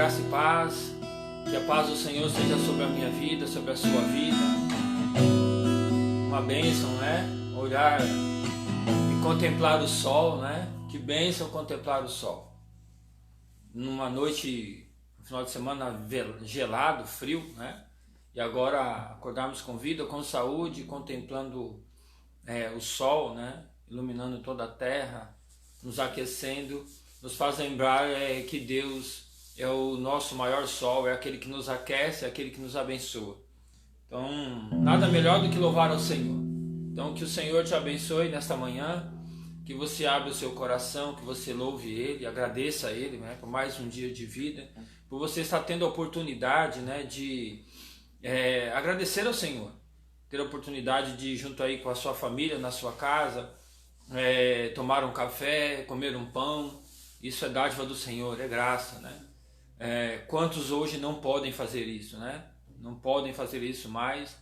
graça e paz, que a paz do Senhor seja sobre a minha vida, sobre a sua vida. Uma bênção, né? Olhar e contemplar o sol, né? Que bênção contemplar o sol. Numa noite, no final de semana gelado, frio, né? E agora acordarmos com vida, com saúde, contemplando o sol, né? Iluminando toda a terra, nos aquecendo, nos faz lembrar que Deus é o nosso maior sol, é aquele que nos aquece, é aquele que nos abençoa. Então, nada melhor do que louvar ao Senhor. Então, que o Senhor te abençoe nesta manhã, que você abra o seu coração, que você louve Ele, agradeça a Ele, né, por mais um dia de vida, por você estar tendo a oportunidade, né, de agradecer ao Senhor, ter a oportunidade de ir junto aí com a sua família, na sua casa, tomar um café, comer um pão. Isso é dádiva do Senhor, é graça, né? Quantos hoje não podem fazer isso, né? Não podem fazer isso mais.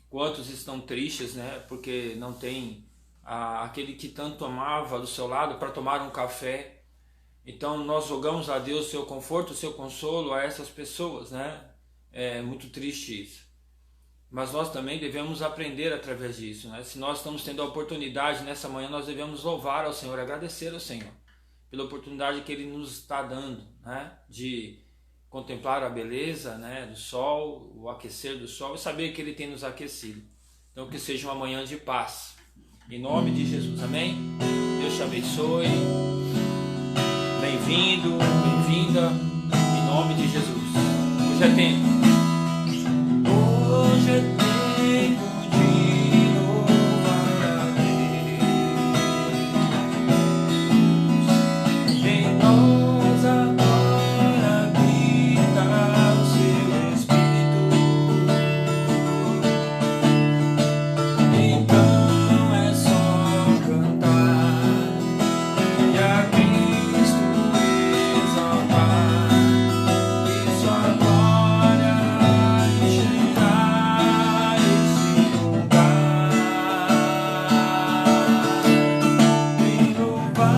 Quantos estão tristes, né? Porque não tem aquele que tanto amava do seu lado para tomar um café. Então nós rogamos a Deus o seu conforto, o seu consolo a essas pessoas, né? É muito triste isso. Mas nós também devemos aprender através disso, né? Se nós estamos tendo a oportunidade nessa manhã, nós devemos louvar ao Senhor, agradecer ao Senhor pela oportunidade que Ele nos está dando, né? De contemplar a beleza, né? Do sol, o aquecer do sol e saber que Ele tem nos aquecido. Então que seja uma manhã de paz. Em nome de Jesus, amém? Deus te abençoe. Bem-vindo, bem-vinda. Em nome de Jesus. Hoje é tempo. Hoje é tempo de louvar a Deus. Em nós agora habita o seu Espírito. Então é só cantar e a Cristo exaltar e sua glória encherá esse lugar. Vem louvar.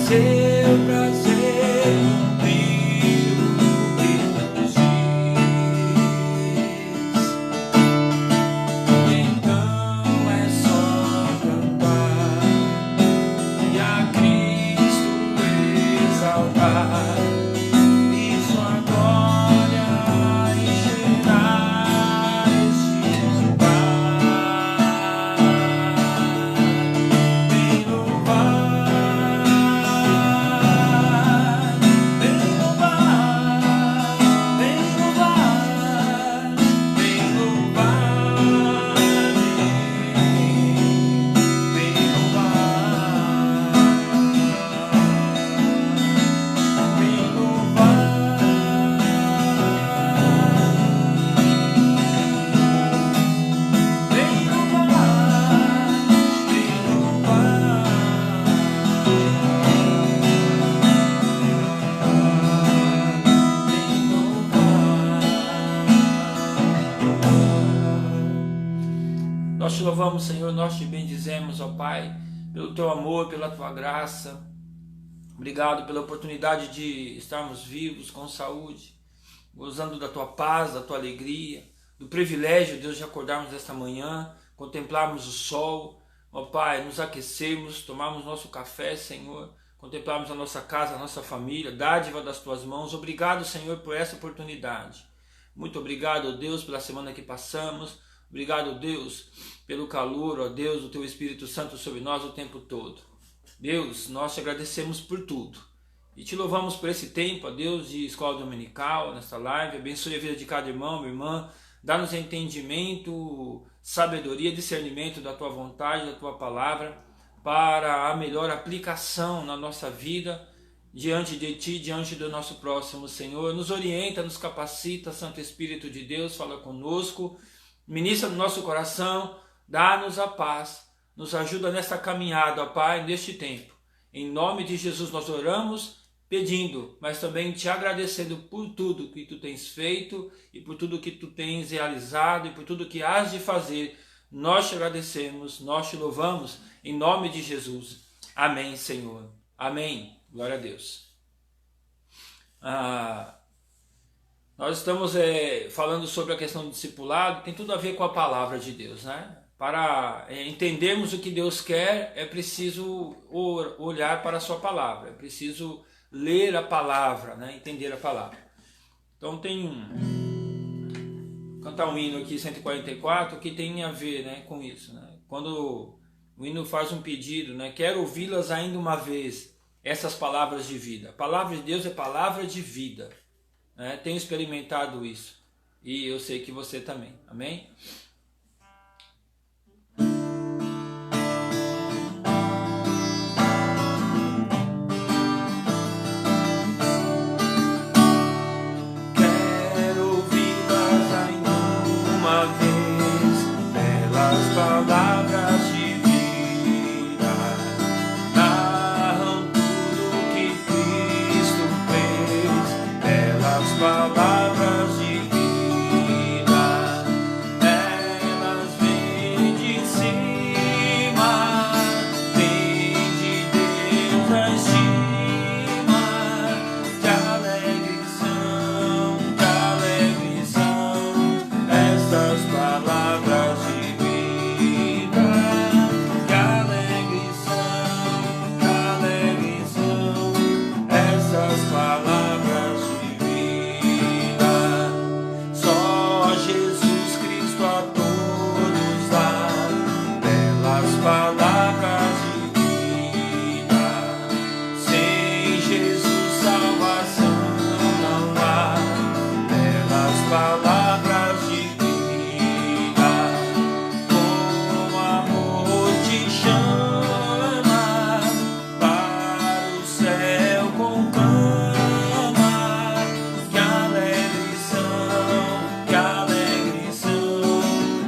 Seu prazer cumprir o que nos diz. Então é só cantar e a Cristo exaltar e sua glória encherá esse lugar. Vem louvar. Nós te louvamos, Senhor, nós te bendizemos, ó Pai, pelo teu amor, pela tua graça. Obrigado pela oportunidade de estarmos vivos, com saúde, gozando da tua paz, da tua alegria, do privilégio, Deus, de acordarmos esta manhã, contemplarmos o sol, ó Pai, nos aquecermos, tomarmos nosso café, Senhor, contemplarmos a nossa casa, a nossa família, dádiva das tuas mãos. Obrigado, Senhor, por essa oportunidade. Muito obrigado, ó Deus, pela semana que passamos. Obrigado, Deus, pelo calor, ó Deus, do teu Espírito Santo sobre nós o tempo todo. Deus, nós te agradecemos por tudo. E te louvamos por esse tempo, ó Deus, de escola dominical, nesta live. Abençoe a vida de cada irmão, minha irmã. Dá-nos entendimento, sabedoria, discernimento da tua vontade, da tua palavra, para a melhor aplicação na nossa vida diante de Ti, diante do nosso próximo, Senhor. Nos orienta, nos capacita, Santo Espírito de Deus, fala conosco, ministra no nosso coração, dá-nos a paz, nos ajuda nessa caminhada, ó Pai, neste tempo. Em nome de Jesus nós oramos, pedindo, mas também te agradecendo por tudo que Tu tens feito e por tudo que Tu tens realizado e por tudo que has de fazer. Nós te agradecemos, nós te louvamos, em nome de Jesus. Amém, Senhor. Amém. Glória a Deus. Nós estamos falando sobre a questão do discipulado, tem tudo a ver com a palavra de Deus, né? Para entendermos o que Deus quer, é preciso olhar para a sua palavra, é preciso ler a palavra, né? Entender a palavra. Então cantar um hino aqui, 144, que tem a ver, né, com isso, né? Quando o hino faz um pedido, né? Quero ouvi-las ainda uma vez, essas palavras de vida. A palavra de Deus é palavra de vida, né? Tenho experimentado isso e eu sei que você também. Amém? Quero ouvi-las ainda uma vez, belas palavras de vida, narram tudo que Cristo fez, belas palavras de vida, elas vêm de cima, vêm de Deus lá em cima, que alegres são estas palavras de vida, que alegres são essas palavras de vida. Só Jesus Cristo a todos dá belas palavras de vida. Sem Jesus salvação não há belas palavras de vida. Com amor te chama para o céu conclama, que alegres são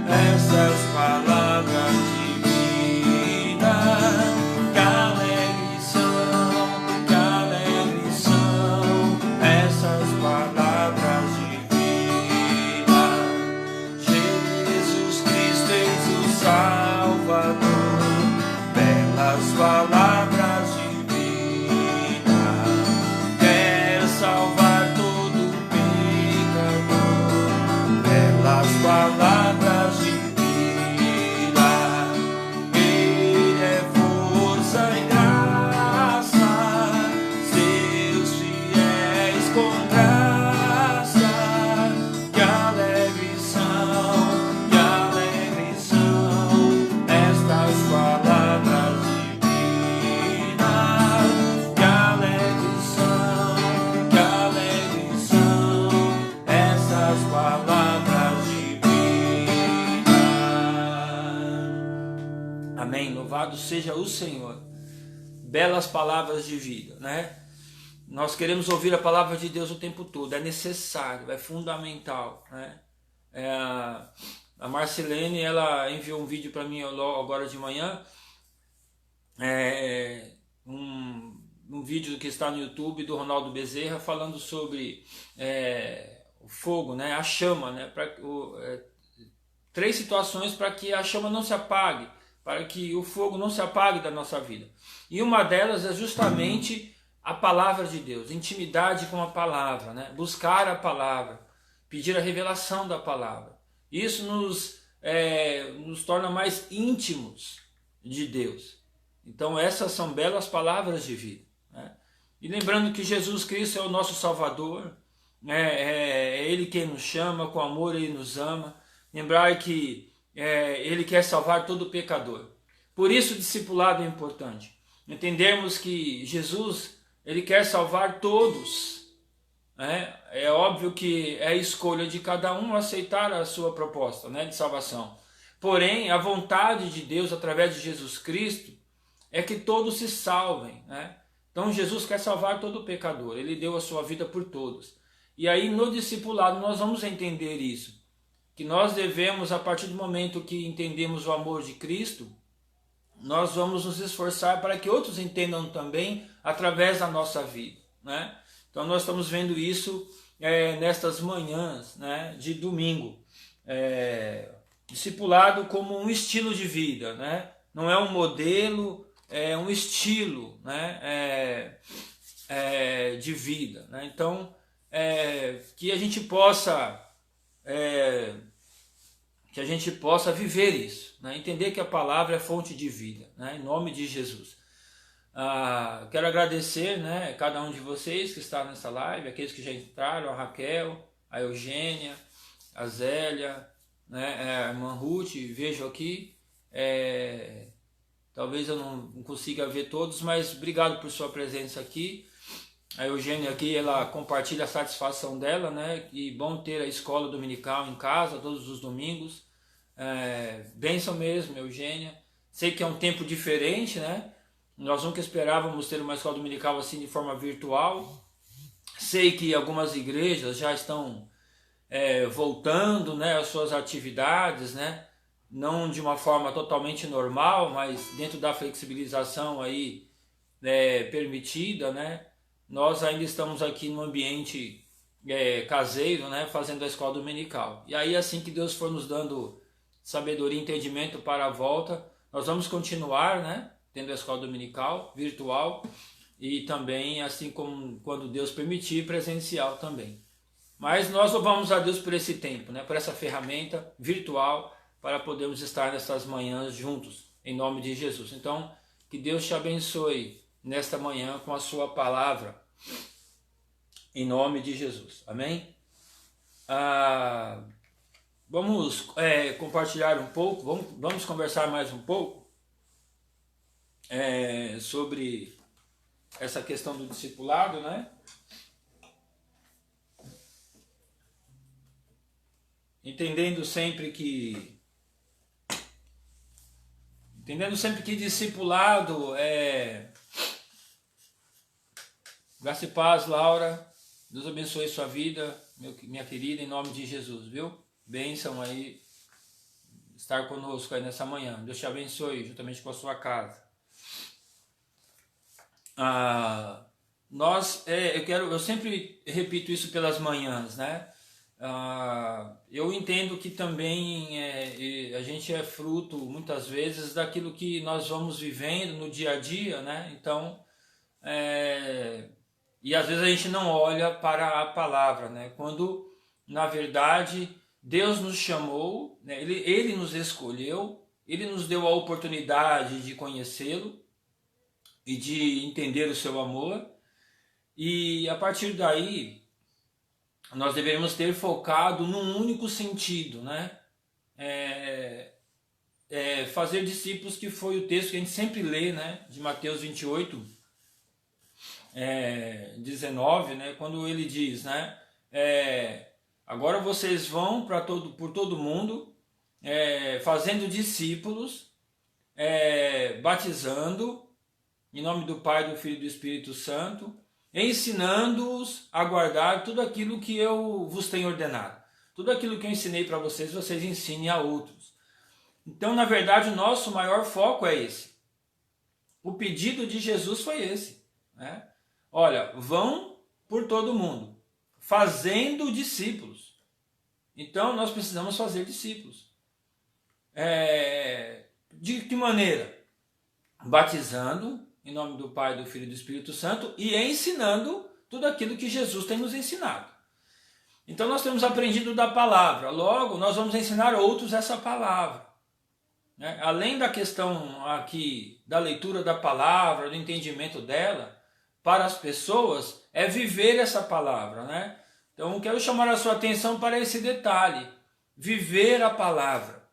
essas palavras de vida, que alegres são essas palavras de vida. Jesus Cristo eis o Salvador, belas palavras de vida, quer salvar todo pecador, belas palavras de vida. Ele é força e graça, seus fiéis com graça, que alegres são estas palavras de vida, que alegres são essas palavras de vida. Amém. Louvado seja o Senhor. Belas palavras de vida, né? Nós queremos ouvir a palavra de Deus o tempo todo, é necessário, é fundamental, né? A Marcelene, ela enviou um vídeo para mim agora de manhã, um vídeo que está no YouTube do Ronaldo Bezerra, falando sobre o fogo, né? A chama, né? Três situações para que a chama não se apague, para que o fogo não se apague da nossa vida. E uma delas é justamente a palavra de Deus, intimidade com a palavra, né? Buscar a palavra, pedir a revelação da palavra. Isso nos torna mais íntimos de Deus. Então essas são belas palavras de vida, né? E lembrando que Jesus Cristo é o nosso Salvador, né? É Ele quem nos chama, com amor Ele nos ama. Lembrar que Ele quer salvar todo pecador. Por isso o discipulado é importante. Entendermos que Jesus, Ele quer salvar todos, né? É óbvio que é a escolha de cada um aceitar a sua proposta, né, de salvação. Porém, a vontade de Deus através de Jesus Cristo é que todos se salvem, né? Então Jesus quer salvar todo pecador, ele deu a sua vida por todos. E aí no discipulado nós vamos entender isso, que nós devemos, a partir do momento que entendemos o amor de Cristo, nós vamos nos esforçar para que outros entendam também através da nossa vida, né? Então nós estamos vendo isso nestas manhãs, né, de domingo. Discipulado como um estilo de vida, né? Não é um modelo, é um estilo, né, de vida, né? Então que a gente possa viver isso, né? Entender que a palavra é fonte de vida, né? Em nome de Jesus. Quero agradecer, né, cada um de vocês que está nessa live, aqueles que já entraram, a Raquel, a Eugênia, a Zélia, né, a irmã Ruth, vejo aqui, talvez eu não consiga ver todos, mas obrigado por sua presença aqui. A Eugênia aqui, ela compartilha a satisfação dela, né, e bom ter a escola dominical em casa, todos os domingos. Bênção mesmo, Eugênia. Sei que é um tempo diferente, né? Nós nunca esperávamos ter uma escola dominical assim de forma virtual. Sei que algumas igrejas já estão voltando, né, às suas atividades, né? Não de uma forma totalmente normal, mas dentro da flexibilização aí permitida, né? Nós ainda estamos aqui no ambiente caseiro, né, fazendo a escola dominical. E aí, assim que Deus for nos dando sabedoria e entendimento para a volta, nós vamos continuar, né, tendo a escola dominical virtual e também, assim como quando Deus permitir, presencial também. Mas nós louvamos a Deus por esse tempo, né, por essa ferramenta virtual para podermos estar nessas manhãs juntos, em nome de Jesus. Então, que Deus te abençoe nesta manhã com a sua palavra, em nome de Jesus. Amém? Vamos compartilhar um pouco, vamos conversar mais um pouco sobre essa questão do discipulado, né? Entendendo sempre que discipulado graça e paz, Laura. Deus abençoe sua vida, minha querida, em nome de Jesus, viu? Bênção aí estar conosco aí nessa manhã. Deus te abençoe juntamente com a sua casa. Eu sempre repito isso pelas manhãs, né? Eu entendo que também a gente é fruto muitas vezes daquilo que nós vamos vivendo no dia a dia, né? Então, e às vezes a gente não olha para a palavra, né? Quando na verdade Deus nos chamou, né? Ele nos escolheu, Ele nos deu a oportunidade de conhecê-lo e de entender o seu amor, e a partir daí nós deveríamos ter focado num único sentido, né? Fazer discípulos, que foi o texto que a gente sempre lê, né? De Mateus 28, 19, né? Quando ele diz, né? Agora vocês vão por todo mundo, fazendo discípulos, batizando em nome do Pai, do Filho e do Espírito Santo, ensinando-os a guardar tudo aquilo que eu vos tenho ordenado. Tudo aquilo que eu ensinei para vocês, vocês ensinem a outros. Então, na verdade, o nosso maior foco é esse. O pedido de Jesus foi esse, né? Olha, vão por todo mundo, fazendo discípulos. Então, nós precisamos fazer discípulos. De que maneira? Batizando em nome do Pai, do Filho e do Espírito Santo, e ensinando tudo aquilo que Jesus tem nos ensinado. Então nós temos aprendido da palavra, logo nós vamos ensinar outros essa palavra, né? Além da questão aqui da leitura da palavra, do entendimento dela, para as pessoas é viver essa palavra, né? Então eu quero chamar a sua atenção para esse detalhe, viver a palavra.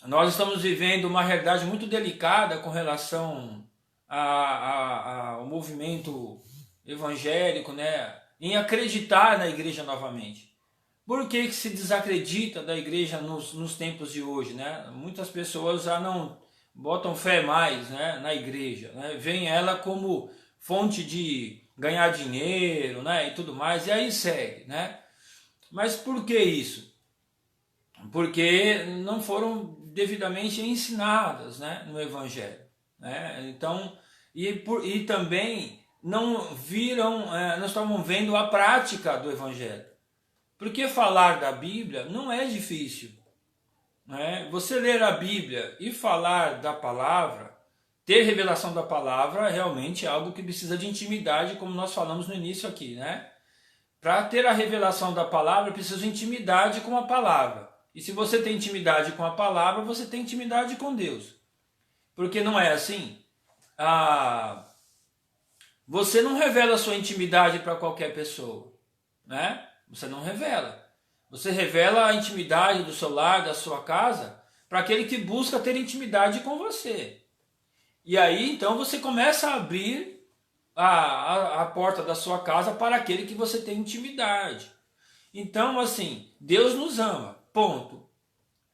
Nós estamos vivendo uma realidade muito delicada com relação ao movimento evangélico, né? Em acreditar na igreja novamente. Por que se desacredita da igreja nos tempos de hoje, né? Muitas pessoas já não botam fé mais, né, na igreja, né? Veem ela como fonte de ganhar dinheiro, né, e tudo mais, e aí segue, né? Mas por que isso? Porque não foram devidamente ensinadas, né, no Evangelho, né? Então, e também não viram, não estavam vendo a prática do Evangelho. Porque falar da Bíblia não é difícil, né? Você ler a Bíblia e falar da palavra, ter revelação da palavra, realmente é algo que precisa de intimidade, como nós falamos no início aqui, né? Para ter a revelação da palavra, precisa de intimidade com a palavra. E se você tem intimidade com a palavra, você tem intimidade com Deus. Porque não é assim? Você não revela a sua intimidade para qualquer pessoa, né? Você não revela. Você revela a intimidade do seu lar, da sua casa, para aquele que busca ter intimidade com você. E aí, então, você começa a abrir a porta da sua casa para aquele que você tem intimidade. Então, assim, Deus nos ama, ponto.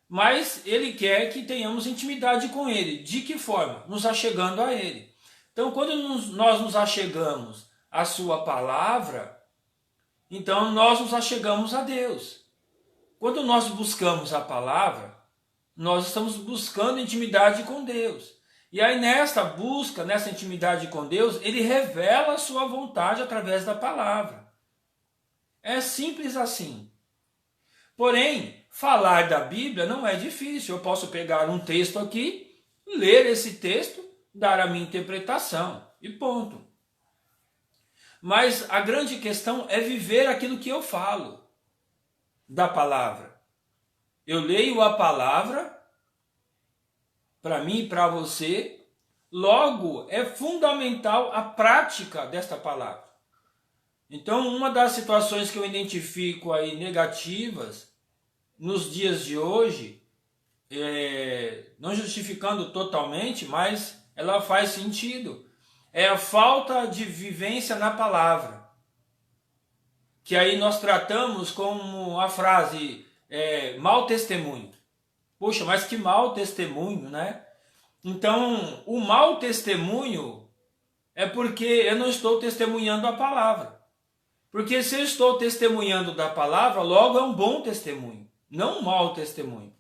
Mas Ele quer que tenhamos intimidade com Ele. De que forma? Nos achegando a Ele. Então, quando nós nos achegamos à Sua palavra, então nós nos achegamos a Deus. Quando nós buscamos a palavra, nós estamos buscando intimidade com Deus. E aí nesta busca, nessa intimidade com Deus, Ele revela a sua vontade através da palavra. É simples assim. Porém, falar da Bíblia não é difícil. Eu posso pegar um texto aqui, ler esse texto, dar a minha interpretação e ponto. Mas a grande questão é viver aquilo que eu falo da palavra. Eu leio a palavra para mim e para você, logo é fundamental a prática desta palavra. Então, uma das situações que eu identifico aí negativas nos dias de hoje, não justificando totalmente, mas ela faz sentido, é a falta de vivência na palavra. Que aí nós tratamos como a frase mau testemunho. Poxa, mas que mau testemunho, né? Então, o mau testemunho é porque eu não estou testemunhando a palavra. Porque se eu estou testemunhando da palavra, logo é um bom testemunho, não um mau testemunho.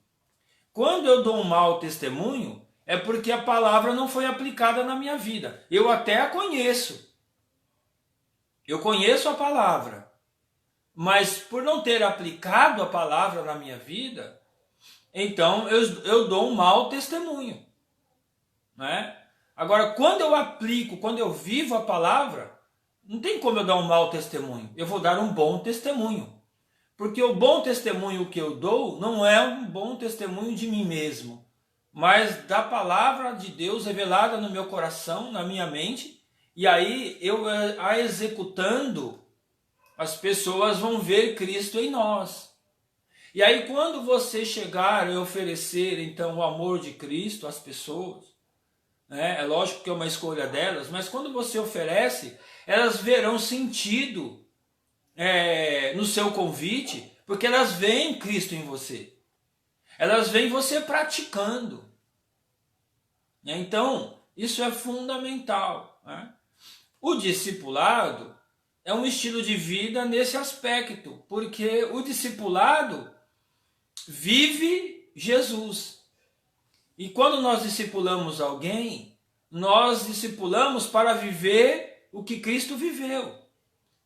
Quando eu dou um mau testemunho, é porque a palavra não foi aplicada na minha vida. Eu até a conheço. Eu conheço a palavra. Mas por não ter aplicado a palavra na minha vida, então eu dou um mau testemunho, né? Agora, quando eu aplico, quando eu vivo a palavra, não tem como eu dar um mau testemunho. Eu vou dar um bom testemunho. Porque o bom testemunho que eu dou não é um bom testemunho de mim mesmo, mas da palavra de Deus revelada no meu coração, na minha mente. E aí, eu a executando, as pessoas vão ver Cristo em nós. E aí quando você chegar e oferecer então o amor de Cristo às pessoas, né, é lógico que é uma escolha delas, mas quando você oferece, elas verão sentido no seu convite, porque elas veem Cristo em você. Elas veem você praticando. Então, isso é fundamental, né? O discipulado é um estilo de vida nesse aspecto, porque o discipulado vive Jesus. E quando nós discipulamos alguém, nós discipulamos para viver o que Cristo viveu.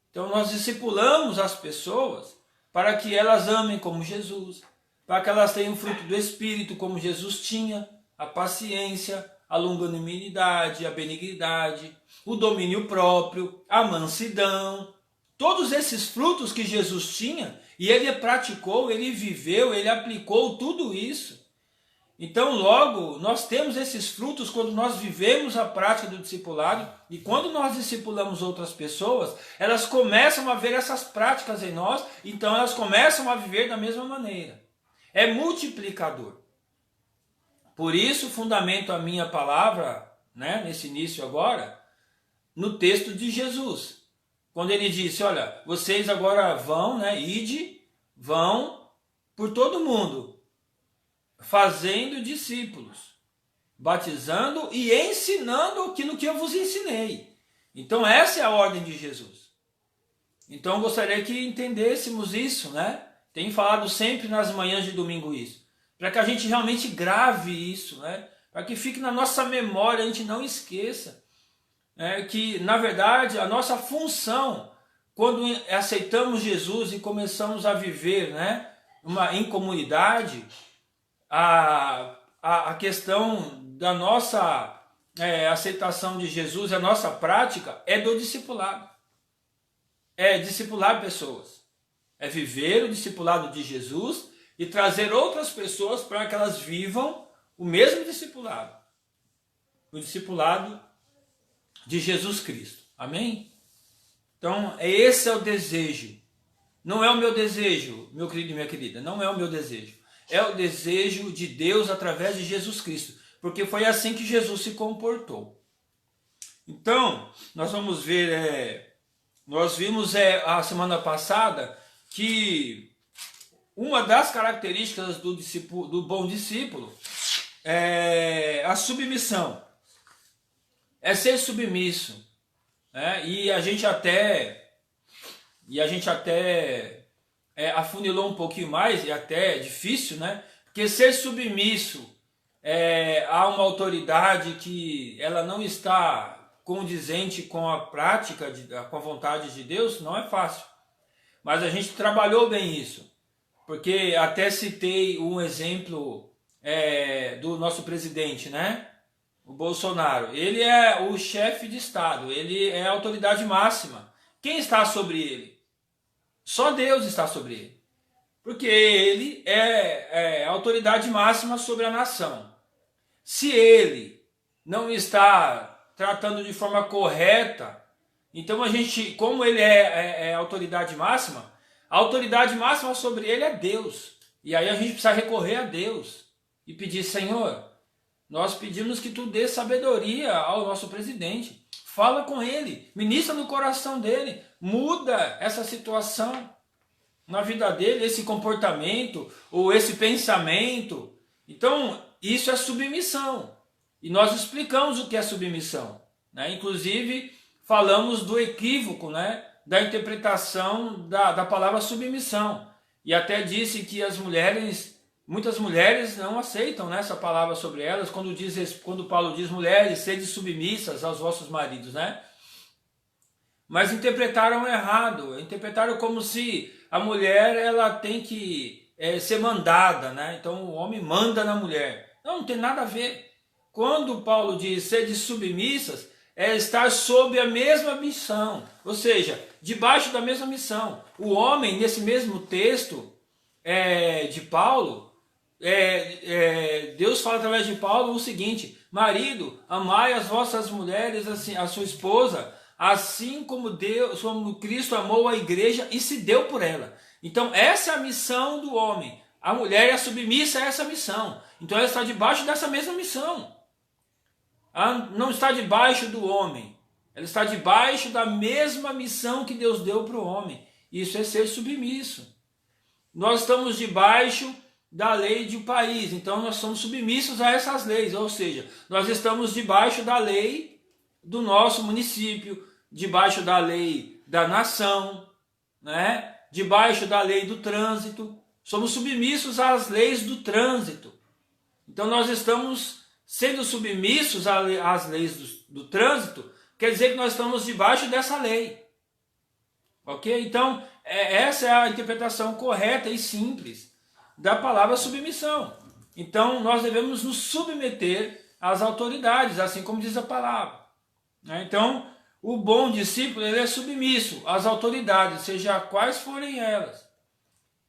Então nós discipulamos as pessoas para que elas amem como Jesus, para que elas tenham fruto do Espírito como Jesus tinha, a paciência, a longanimidade, a benignidade, o domínio próprio, a mansidão. Todos esses frutos que Jesus tinha, e ele praticou, ele viveu, ele aplicou tudo isso. Então logo, nós temos esses frutos quando nós vivemos a prática do discipulado, e quando nós discipulamos outras pessoas, elas começam a ver essas práticas em nós, então elas começam a viver da mesma maneira. É multiplicador. Por isso, fundamento a minha palavra, né, nesse início agora, no texto de Jesus. Quando ele disse, olha, vocês agora vão, né, ide, vão por todo mundo, fazendo discípulos. batizando e ensinando aquilo que eu vos ensinei. Então essa é a ordem de Jesus. Então eu gostaria que entendêssemos isso, né? Tenho falado sempre nas manhãs de domingo isso, para que a gente realmente grave isso, né? Para que fique na nossa memória, a gente não esqueça, né? Que na verdade a nossa função, quando aceitamos Jesus e começamos a viver, né, em comunidade, a questão da nossa aceitação de Jesus, a nossa prática é do discipulado. É discipular pessoas. É viver o discipulado de Jesus e trazer outras pessoas para que elas vivam o mesmo discipulado. O discipulado de Jesus Cristo. Amém? Então, esse é o desejo. Não é o meu desejo, meu querido e minha querida. Não é o meu desejo. É o desejo de Deus através de Jesus Cristo. Porque foi assim que Jesus se comportou. Então, nós vamos ver... Nós vimos a semana passada que uma das características do bom discípulo é a submissão. É ser submisso. Né? E a gente até afunilou um pouquinho mais, e até é difícil, né? Porque ser submisso a uma autoridade que ela não está condizente com a prática, com a vontade de Deus, não é fácil. Mas a gente trabalhou bem isso, porque até citei um exemplo do nosso presidente, né? O Bolsonaro. Ele é o chefe de Estado, ele é a autoridade máxima. Quem está sobre ele? Só Deus está sobre ele. Porque ele é a autoridade máxima sobre a nação. Se ele não está tratando de forma correta, então a gente, como ele é a autoridade máxima, a autoridade máxima sobre ele é Deus. E aí a gente precisa recorrer a Deus e pedir: Senhor, nós pedimos que tu dê sabedoria ao nosso presidente. Fala com ele, ministra no coração dele, muda essa situação na vida dele, esse comportamento ou esse pensamento. Então, isso é submissão. E nós explicamos o que é submissão, né? Inclusive, falamos do equívoco, né, da interpretação da palavra submissão. E até disse que muitas mulheres não aceitam, né, essa palavra sobre elas, quando Paulo diz: mulheres, sede submissas aos vossos maridos, né? Mas interpretaram errado, interpretaram como se a mulher ela tem que ser mandada, né? Então o homem manda na mulher. Não tem nada a ver. Quando Paulo diz sede submissas, é estar sob a mesma missão, ou seja, debaixo da mesma missão. O homem, nesse mesmo texto de Paulo, Deus fala através de Paulo o seguinte: marido, amai as vossas mulheres, assim, a sua esposa, assim como Cristo amou a igreja e se deu por ela. Então essa é a missão do homem. A mulher é submissa a essa missão. Então ela está debaixo dessa mesma missão. Ela não está debaixo do homem. Ela está debaixo da mesma missão que Deus deu para o homem. Isso é ser submisso. Nós estamos debaixo da lei de um país. Então nós somos submissos a essas leis. Ou seja, nós estamos debaixo da lei do nosso município, debaixo da lei da nação, né? Debaixo da lei do trânsito. Somos submissos às leis do trânsito. Então nós estamos sendo submissos às leis do trânsito, quer dizer que nós estamos debaixo dessa lei. Ok? Então essa é a interpretação correta e simples da palavra submissão. Então nós devemos nos submeter às autoridades, assim como diz a palavra. Então o bom discípulo ele é submisso às autoridades, seja quais forem elas.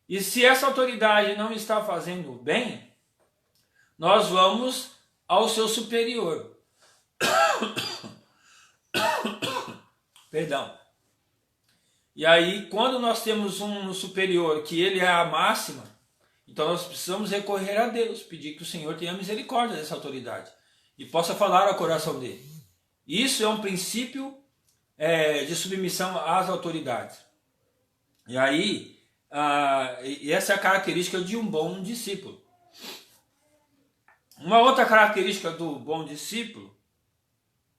E se essa autoridade não está fazendo bem, nós vamos ao seu superior. Perdão. E aí, quando nós temos um superior que ele é a máxima, então nós precisamos recorrer a Deus, pedir que o Senhor tenha misericórdia dessa autoridade e possa falar ao coração dele. Isso é um princípio de submissão às autoridades. E aí, essa é a característica de um bom discípulo. Uma outra característica do bom discípulo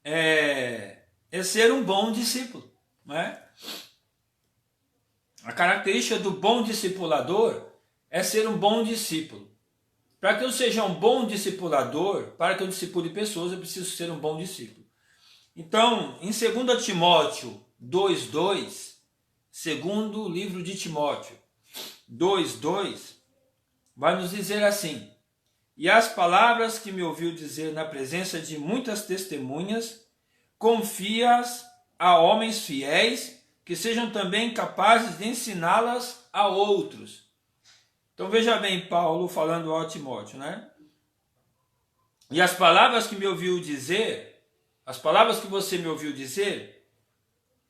é ser um bom discípulo, não é? A característica do bom discipulador é ser um bom discípulo. Para que eu seja um bom discipulador, para que eu discipule pessoas, eu preciso ser um bom discípulo. Então, em 2 Timóteo 2,2, segundo livro de Timóteo 2,2, vai nos dizer assim: e as palavras que me ouviu dizer na presença de muitas testemunhas, confia-as a homens fiéis, que sejam também capazes de ensiná-las a outros. Então veja bem Paulo falando ao Timóteo, né? E as palavras que me ouviu dizer, as palavras que você me ouviu dizer,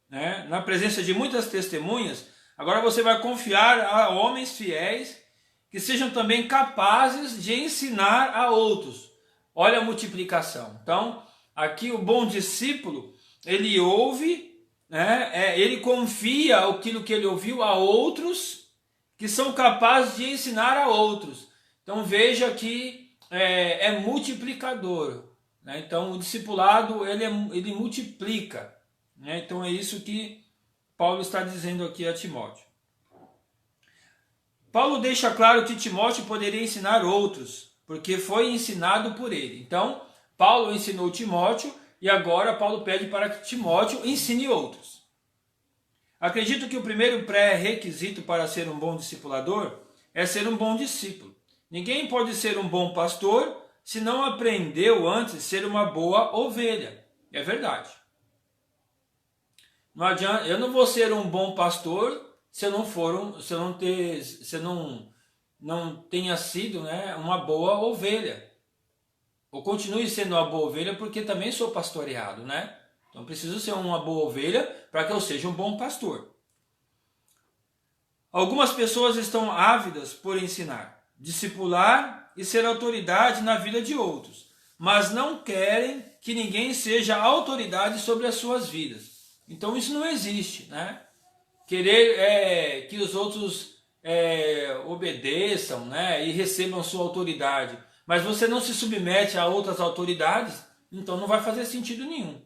né, na presença de muitas testemunhas, agora você vai confiar a homens fiéis que sejam também capazes de ensinar a outros. Olha a multiplicação. Então, aqui o bom discípulo, ele ouve, né, ele confia aquilo que ele ouviu a outros que são capazes de ensinar a outros. Então veja que é multiplicador, né? Então o discipulado ele multiplica, né? Então é isso que Paulo está dizendo aqui a Timóteo. Paulo deixa claro que Timóteo poderia ensinar outros, porque foi ensinado por ele. Então Paulo ensinou Timóteo e agora Paulo pede para que Timóteo ensine outros. Acredito que o primeiro pré-requisito para ser um bom discipulador é ser um bom discípulo. Ninguém pode ser um bom pastor se não aprendeu antes a ser uma boa ovelha. É verdade. Não adianta, eu não vou ser um bom pastor se eu não tenha sido, né, uma boa ovelha. Ou continue sendo uma boa ovelha porque também sou pastoreado, né? Então preciso ser uma boa ovelha para que eu seja um bom pastor. Algumas pessoas estão ávidas por ensinar, discipular e ser autoridade na vida de outros, mas não querem que ninguém seja autoridade sobre as suas vidas. Então isso não existe, né? Querer que os outros obedeçam, né, e recebam sua autoridade, mas você não se submete a outras autoridades, então não vai fazer sentido nenhum.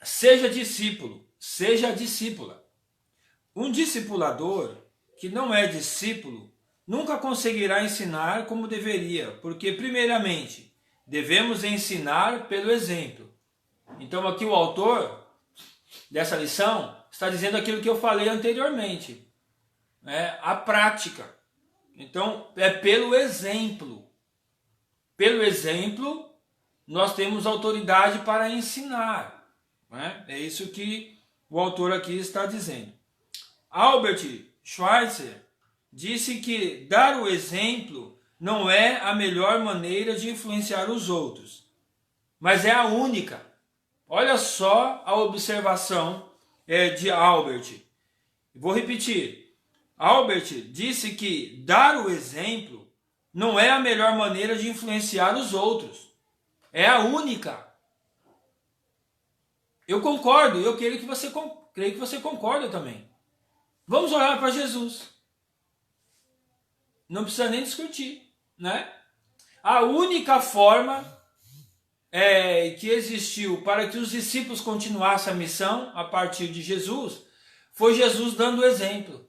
Seja discípulo, seja discípula. Um discipulador que não é discípulo nunca conseguirá ensinar como deveria, porque, primeiramente, devemos ensinar pelo exemplo. Então, aqui o autor dessa lição está dizendo aquilo que eu falei anteriormente, né? A prática. Então, é pelo exemplo. Pelo exemplo, nós temos autoridade para ensinar. É isso que o autor aqui está dizendo. Albert Schweitzer disse que dar o exemplo não é a melhor maneira de influenciar os outros, mas é a única. Olha só a observação de Albert. Vou repetir. Albert disse que dar o exemplo não é a melhor maneira de influenciar os outros, é a única. Eu concordo, eu creio que você concorda também. Vamos olhar para Jesus. Não precisa nem discutir, né? A única forma que existiu para que os discípulos continuassem a missão a partir de Jesus foi Jesus dando o exemplo.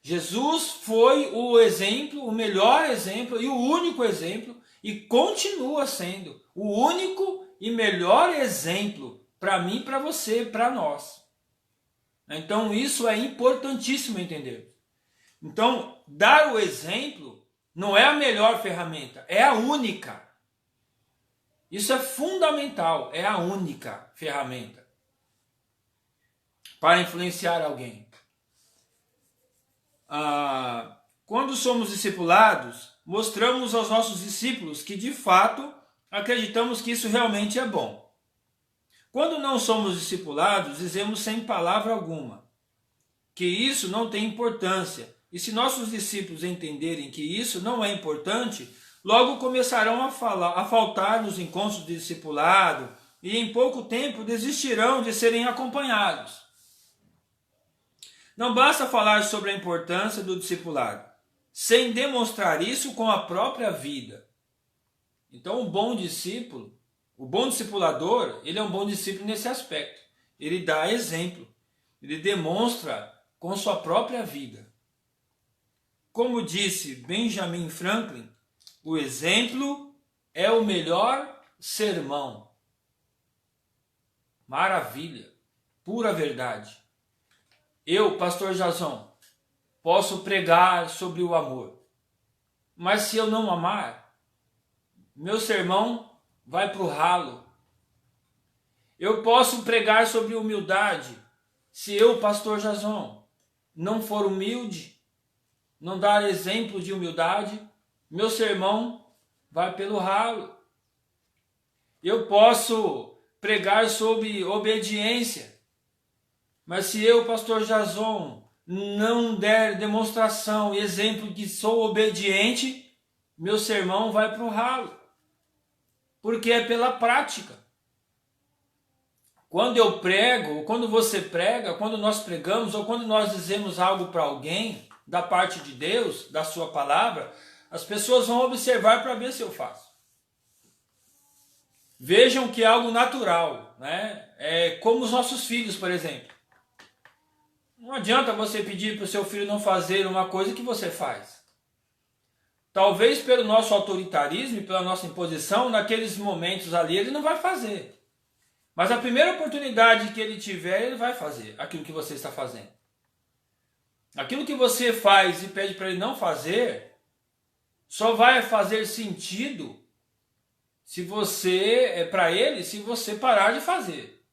Jesus foi o exemplo, o melhor exemplo e o único exemplo, e continua sendo o único e melhor exemplo para mim, para você, para nós. Então isso é importantíssimo entender. Então, dar o exemplo não é a melhor ferramenta, é a única. Isso é fundamental, é a única ferramenta para influenciar alguém. Quando somos discipulados, mostramos aos nossos discípulos que de fato acreditamos que isso realmente é bom. Quando não somos discipulados, dizemos sem palavra alguma que isso não tem importância. E se nossos discípulos entenderem que isso não é importante, logo começarão a faltar nos encontros de discipulado e em pouco tempo desistirão de serem acompanhados. Não basta falar sobre a importância do discipulado. sem demonstrar isso com a própria vida. Então o bom discípulo, o bom discipulador, ele é um bom discípulo nesse aspecto. Ele dá exemplo, ele demonstra com sua própria vida. Como disse Benjamin Franklin, o exemplo é o melhor sermão. Maravilha, pura verdade. Eu, pastor Jason, posso pregar sobre o amor, mas se eu não amar, meu sermão vai para o ralo. Eu posso pregar sobre humildade, se eu, pastor Jason, não for humilde, não dar exemplo de humildade, meu sermão vai pelo ralo. Eu posso pregar sobre obediência, mas se eu, pastor Jason, não der demonstração e exemplo de que sou obediente, meu sermão vai para o ralo. Porque é pela prática. Quando eu prego, ou quando você prega, quando nós pregamos, ou quando nós dizemos algo para alguém, da parte de Deus, da sua palavra, as pessoas vão observar para ver se eu faço. Vejam que é algo natural, né? É como os nossos filhos, por exemplo. Não adianta você pedir para o seu filho não fazer uma coisa que você faz. Talvez pelo nosso autoritarismo e pela nossa imposição, naqueles momentos ali ele não vai fazer. Mas a primeira oportunidade que ele tiver, ele vai fazer aquilo que você está fazendo. Aquilo que você faz e pede para ele não fazer, só vai fazer sentido se você, para ele, se você parar de fazer.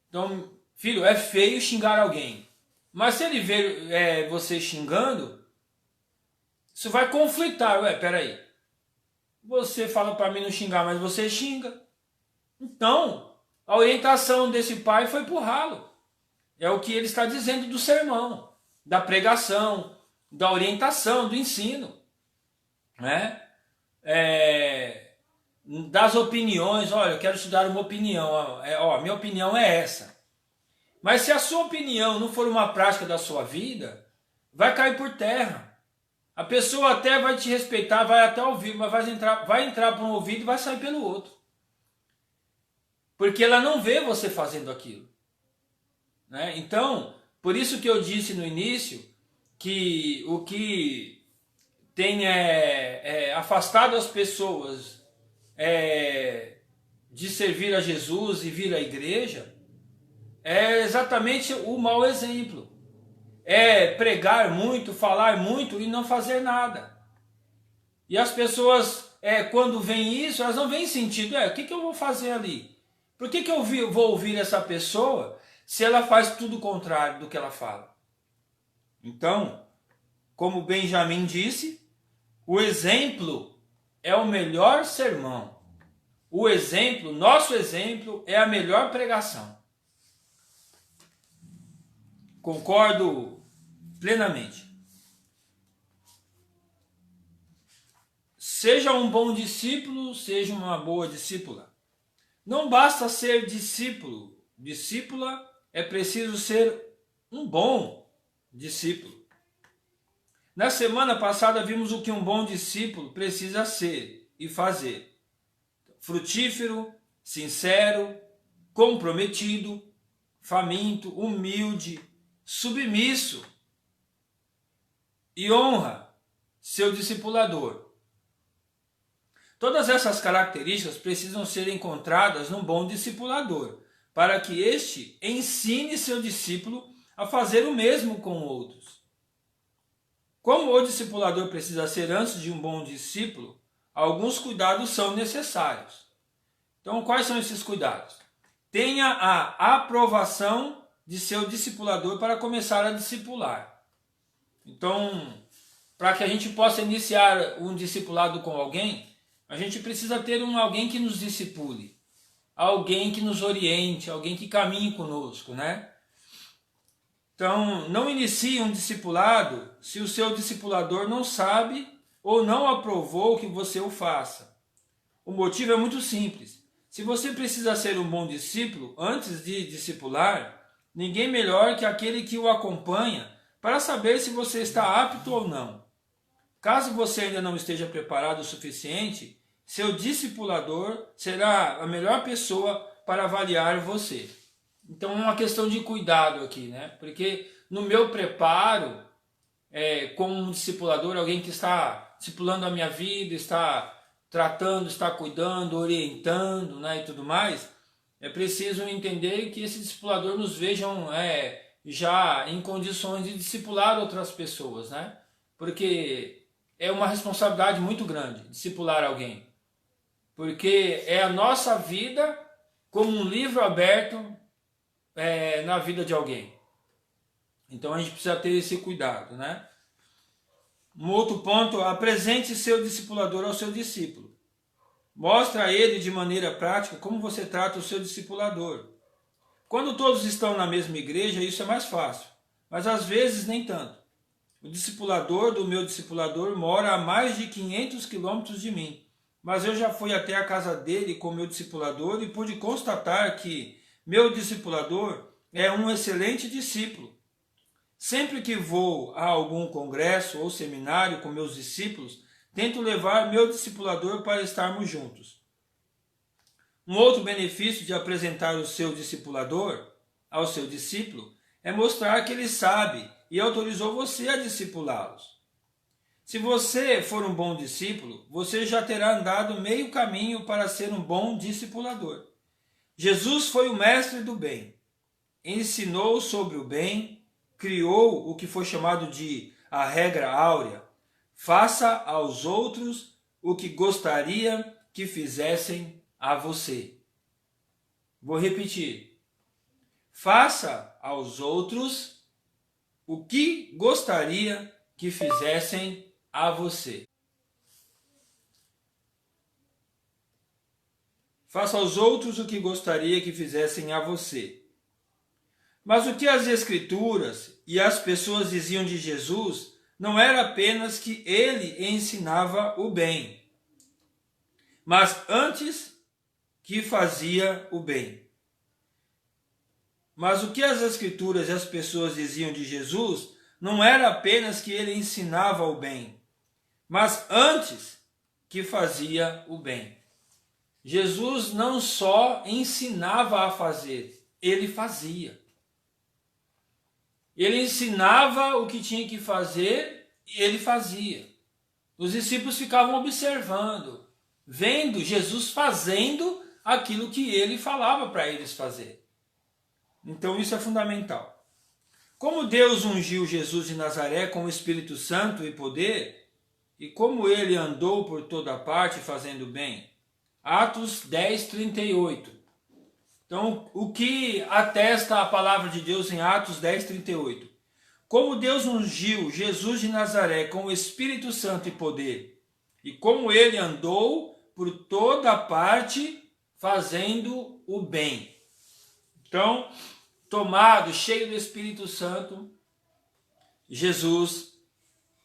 Então, filho, é feio xingar alguém. Mas se ele ver você xingando, isso vai conflitar. Ué, peraí. Você fala para mim não xingar, mas você xinga. Então, a orientação desse pai foi pro ralo. É o que ele está dizendo do sermão, da pregação, da orientação, do ensino, né? Das opiniões. Olha, eu quero te dar uma opinião. Minha opinião é essa. Mas se a sua opinião não for uma prática da sua vida, vai cair por terra. A pessoa até vai te respeitar, vai até ouvir, mas vai entrar por um ouvido e vai sair pelo outro. Porque ela não vê você fazendo aquilo. Né? Então, por isso que eu disse no início que o que tem afastado as pessoas de servir a Jesus e vir à igreja é exatamente o mau exemplo. É pregar muito, falar muito e não fazer nada. E as pessoas, quando veem isso, elas não veem sentido. O que eu vou fazer ali? Por que eu vou ouvir essa pessoa se ela faz tudo o contrário do que ela fala? Então, como Benjamin disse, o exemplo é o melhor sermão. O exemplo, nosso exemplo, é a melhor pregação. Concordo plenamente. Seja um bom discípulo, seja uma boa discípula. Não basta ser discípulo, discípula, é preciso ser um bom discípulo. Na semana passada vimos o que um bom discípulo precisa ser e fazer. Frutífero, sincero, comprometido, faminto, humilde, submisso e honra seu discipulador. Todas essas características precisam ser encontradas num bom discipulador, para que este ensine seu discípulo a fazer o mesmo com outros. Como o discipulador precisa ser antes de um bom discípulo, alguns cuidados são necessários. Então, quais são esses cuidados? Tenha a aprovação de seu discipulador para começar a discipular. Então, para que a gente possa iniciar um discipulado com alguém, a gente precisa ter alguém que nos discipule, alguém que nos oriente, alguém que caminhe conosco, né? Então, não inicie um discipulado se o seu discipulador não sabe ou não aprovou que você o faça. O motivo é muito simples. Se você precisa ser um bom discípulo, antes de discipular, ninguém melhor que aquele que o acompanha para saber se você está apto ou não. Caso você ainda não esteja preparado o suficiente, seu discipulador será a melhor pessoa para avaliar você. Então é uma questão de cuidado aqui, né? Porque no meu preparo, como um discipulador, alguém que está discipulando a minha vida, está tratando, está cuidando, orientando, né, e tudo mais, é preciso entender que esse discipulador nos vejam já em condições de discipular outras pessoas, né? Porque é uma responsabilidade muito grande discipular alguém. Porque é a nossa vida como um livro aberto na vida de alguém. Então a gente precisa ter esse cuidado, né? Um outro ponto, apresente seu discipulador ao seu discípulo. Mostre a ele de maneira prática como você trata o seu discipulador. Quando todos estão na mesma igreja, isso é mais fácil, mas às vezes nem tanto. O discipulador do meu discipulador mora a mais de 500 quilômetros de mim, mas eu já fui até a casa dele com meu discipulador e pude constatar que meu discipulador é um excelente discípulo. Sempre que vou a algum congresso ou seminário com meus discípulos, tento levar meu discipulador para estarmos juntos. Um outro benefício de apresentar o seu discipulador ao seu discípulo é mostrar que ele sabe e autorizou você a discipulá-los. Se você for um bom discípulo, você já terá andado meio caminho para ser um bom discipulador. Jesus foi o mestre do bem, ensinou sobre o bem, criou o que foi chamado de a regra áurea. Faça aos outros o que gostaria que fizessem a você. Vou repetir. Faça aos outros o que gostaria que fizessem a você. Faça aos outros o que gostaria que fizessem a você. Mas o que as Escrituras e as pessoas diziam de Jesus não era apenas que ele ensinava o bem, mas antes que fazia o bem. Mas o que as Escrituras e as pessoas diziam de Jesus não era apenas que ele ensinava o bem, mas antes que fazia o bem. Jesus não só ensinava a fazer, ele fazia. Ele ensinava o que tinha que fazer e ele fazia. Os discípulos ficavam observando, vendo Jesus fazendo aquilo que ele falava para eles fazer. Então isso é fundamental. Como Deus ungiu Jesus de Nazaré com o Espírito Santo e poder, e como ele andou por toda parte fazendo bem. Atos 10, 38. Então, o que atesta a palavra de Deus em Atos 10, 38? Como Deus ungiu Jesus de Nazaré com o Espírito Santo e poder, e como ele andou por toda parte fazendo o bem. Então, tomado, cheio do Espírito Santo, Jesus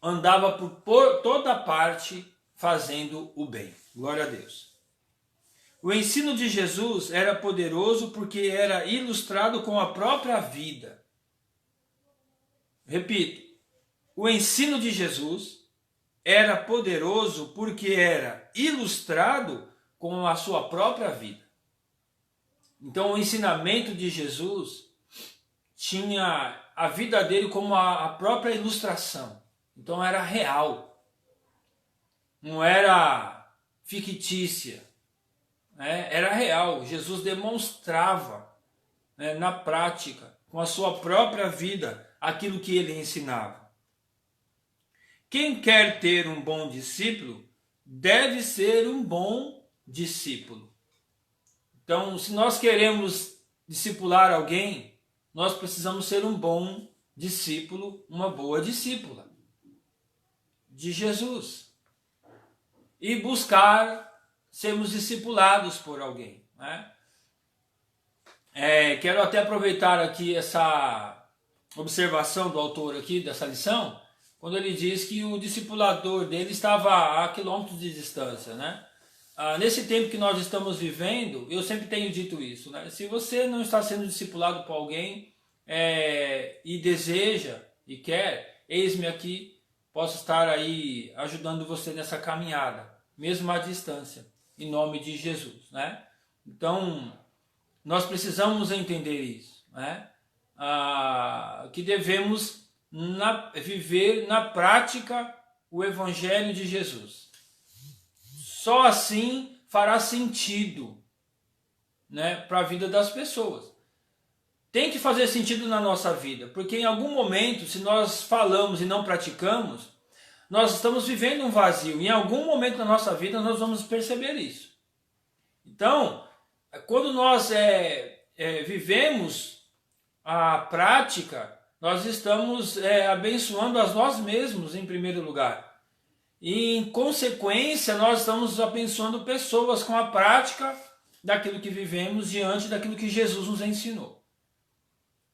andava por toda parte fazendo o bem. Glória a Deus. O ensino de Jesus era poderoso porque era ilustrado com a própria vida. Repito, o ensino de Jesus era poderoso porque era ilustrado com a sua própria vida. Então o ensinamento de Jesus tinha a vida dele como a própria ilustração. Então era real, não era fictícia. Era real. Jesus demonstrava na prática, com a sua própria vida, aquilo que ele ensinava. Quem quer ter um bom discípulo deve ser um bom discípulo. Então, se nós queremos discipular alguém, nós precisamos ser um bom discípulo, uma boa discípula de Jesus e buscar sermos discipulados por alguém, né? Quero até aproveitar aqui essa observação do autor aqui dessa lição, quando ele diz que o discipulador dele estava a quilômetros de distância, né? Nesse tempo que nós estamos vivendo, eu sempre tenho dito isso, né? Se você não está sendo discipulado por alguém e deseja e quer, eis-me aqui, posso estar aí ajudando você nessa caminhada, mesmo à distância, em nome de Jesus, né? Então, nós precisamos entender isso, né? Que devemos viver na prática o Evangelho de Jesus. Só assim fará sentido, né, para a vida das pessoas. Tem que fazer sentido na nossa vida, porque em algum momento, se nós falamos e não praticamos, nós estamos vivendo um vazio. Em algum momento da nossa vida nós vamos perceber isso. Então, quando nós vivemos a prática, nós estamos abençoando a nós mesmos em primeiro lugar. E em consequência, nós estamos abençoando pessoas com a prática daquilo que vivemos diante daquilo que Jesus nos ensinou.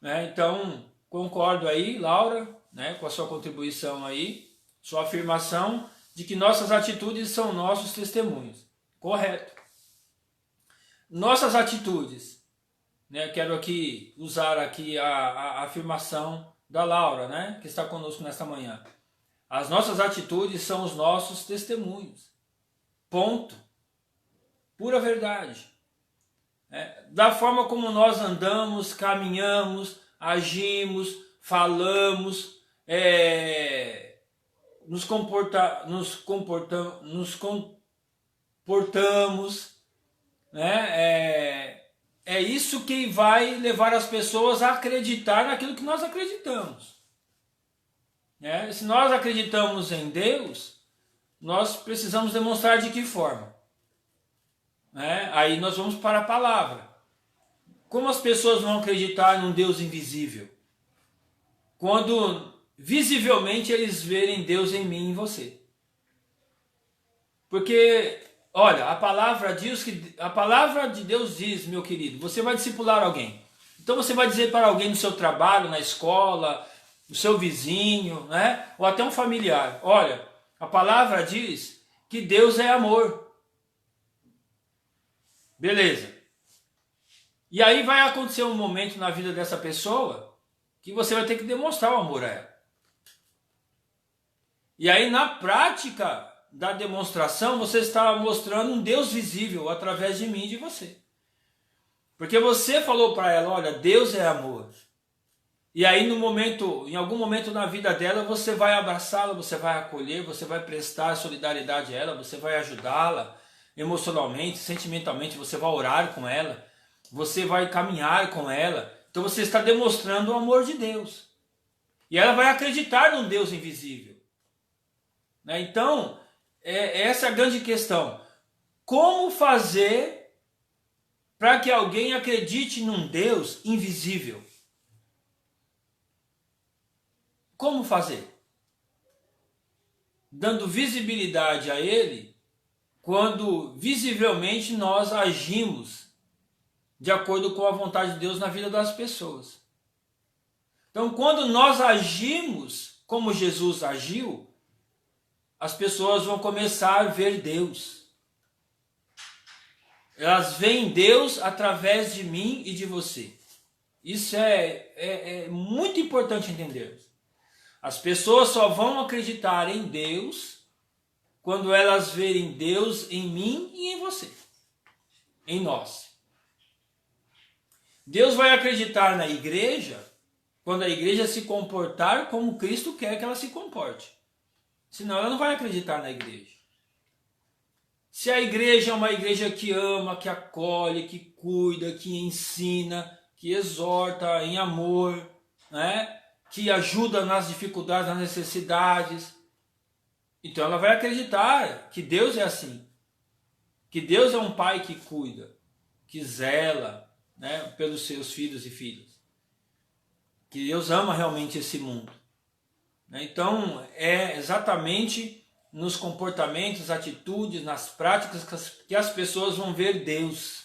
Então, concordo aí, Laura, né, com a sua contribuição aí, sua afirmação de que nossas atitudes são nossos testemunhos. Correto. Nossas atitudes, né, quero aqui usar aqui a afirmação da Laura, né, que está conosco nesta manhã. As nossas atitudes são os nossos testemunhos. Ponto. Pura verdade. Da forma como nós andamos, caminhamos, agimos, falamos, nos comportamos, né? É isso que vai levar as pessoas a acreditar naquilo que nós acreditamos. Se nós acreditamos em Deus, nós precisamos demonstrar de que forma? Aí nós vamos para a palavra. Como as pessoas vão acreditar num Deus invisível? Quando visivelmente eles verem Deus em mim e em você. Porque, olha, a palavra de Deus diz, meu querido, você vai discipular alguém. Então você vai dizer para alguém no seu trabalho, na escola, o seu vizinho, né? Ou até um familiar. Olha, a palavra diz que Deus é amor. Beleza. E aí vai acontecer um momento na vida dessa pessoa que você vai ter que demonstrar o amor a ela. E aí na prática da demonstração você está mostrando um Deus visível através de mim e de você. Porque você falou para ela, olha, Deus é amor. E aí em algum momento na vida dela, você vai abraçá-la, você vai acolher, você vai prestar solidariedade a ela, você vai ajudá-la emocionalmente, sentimentalmente, você vai orar com ela, você vai caminhar com ela. Então você está demonstrando o amor de Deus. E ela vai acreditar num Deus invisível. Então, essa é a grande questão. Como fazer para que alguém acredite num Deus invisível? Como fazer? Dando visibilidade a Ele quando visivelmente nós agimos de acordo com a vontade de Deus na vida das pessoas. Então, quando nós agimos como Jesus agiu, as pessoas vão começar a ver Deus. Elas veem Deus através de mim e de você. Isso é muito importante entender. As pessoas só vão acreditar em Deus quando elas verem Deus em mim e em você. Em nós. Deus vai acreditar na igreja quando a igreja se comportar como Cristo quer que ela se comporte. Senão ela não vai acreditar na igreja. Se a igreja é uma igreja que ama, que acolhe, que cuida, que ensina, que exorta em amor, né? Que ajuda nas dificuldades, nas necessidades, então ela vai acreditar que Deus é assim. Que Deus é um pai que cuida, que zela, né, pelos seus filhos e filhas. Que Deus ama realmente esse mundo. Então é exatamente nos comportamentos, atitudes, nas práticas que as pessoas vão ver Deus.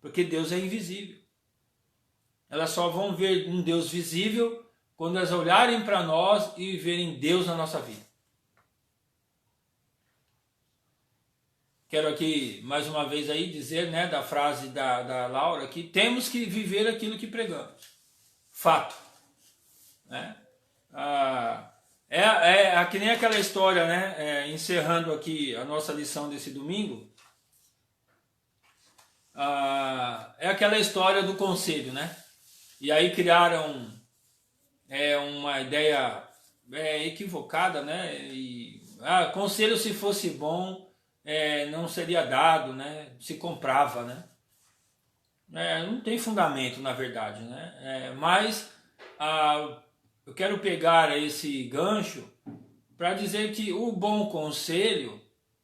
Porque Deus é invisível. Elas só vão ver um Deus visível quando elas olharem para nós e verem Deus na nossa vida. Quero aqui mais uma vez aí dizer, né, da frase da Laura, que temos que viver aquilo que pregamos. Fato. Né? É que nem aquela história, né? Encerrando aqui a nossa lição desse domingo, é aquela história do conselho, né? E aí criaram uma ideia equivocada, né? E conselho, se fosse bom, não seria dado, né? Se comprava, né? Não tem fundamento, na verdade, né? Mas eu quero pegar esse gancho para dizer que o bom conselho,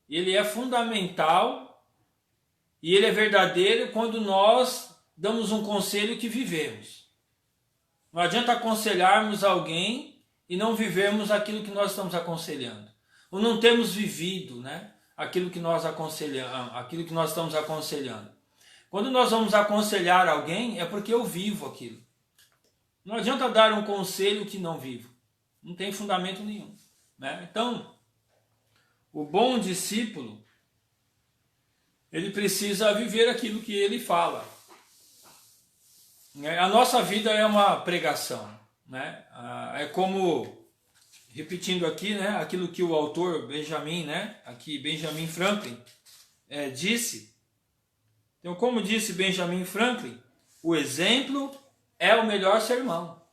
ele é fundamental e ele é verdadeiro quando nós damos um conselho que vivemos. Não adianta aconselharmos alguém e não vivermos aquilo que nós estamos aconselhando. Ou não temos vivido, né, aquilo que nós estamos aconselhando. Quando nós vamos aconselhar alguém, é porque eu vivo aquilo. Não adianta dar um conselho que não vivo. Não tem fundamento nenhum, né? Então, o bom discípulo, ele precisa viver aquilo que ele fala. A nossa vida é uma pregação, né? É como, repetindo aqui, né, aquilo que o autor Benjamin Franklin disse. Então, como disse Benjamin Franklin, o exemplo é o melhor sermão.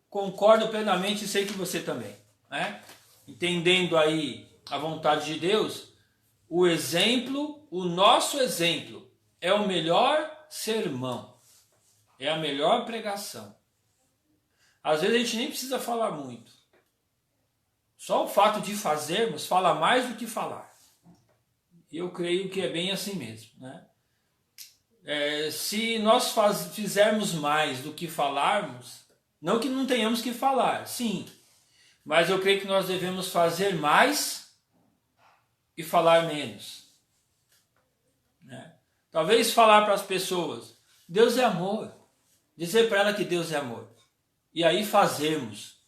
Concordo plenamente e sei que você também, né? Entendendo aí a vontade de Deus, o exemplo, o nosso exemplo, é o melhor sermão, é a melhor pregação. Às vezes a gente nem precisa falar muito. Só o fato de fazermos fala mais do que falar. E eu creio que é bem assim mesmo, né? Se nós fizermos mais do que falarmos, não que não tenhamos que falar, sim, mas eu creio que nós devemos fazer mais e falar menos, né? Talvez falar para as pessoas, Deus é amor, dizer para ela que Deus é amor, e aí fazermos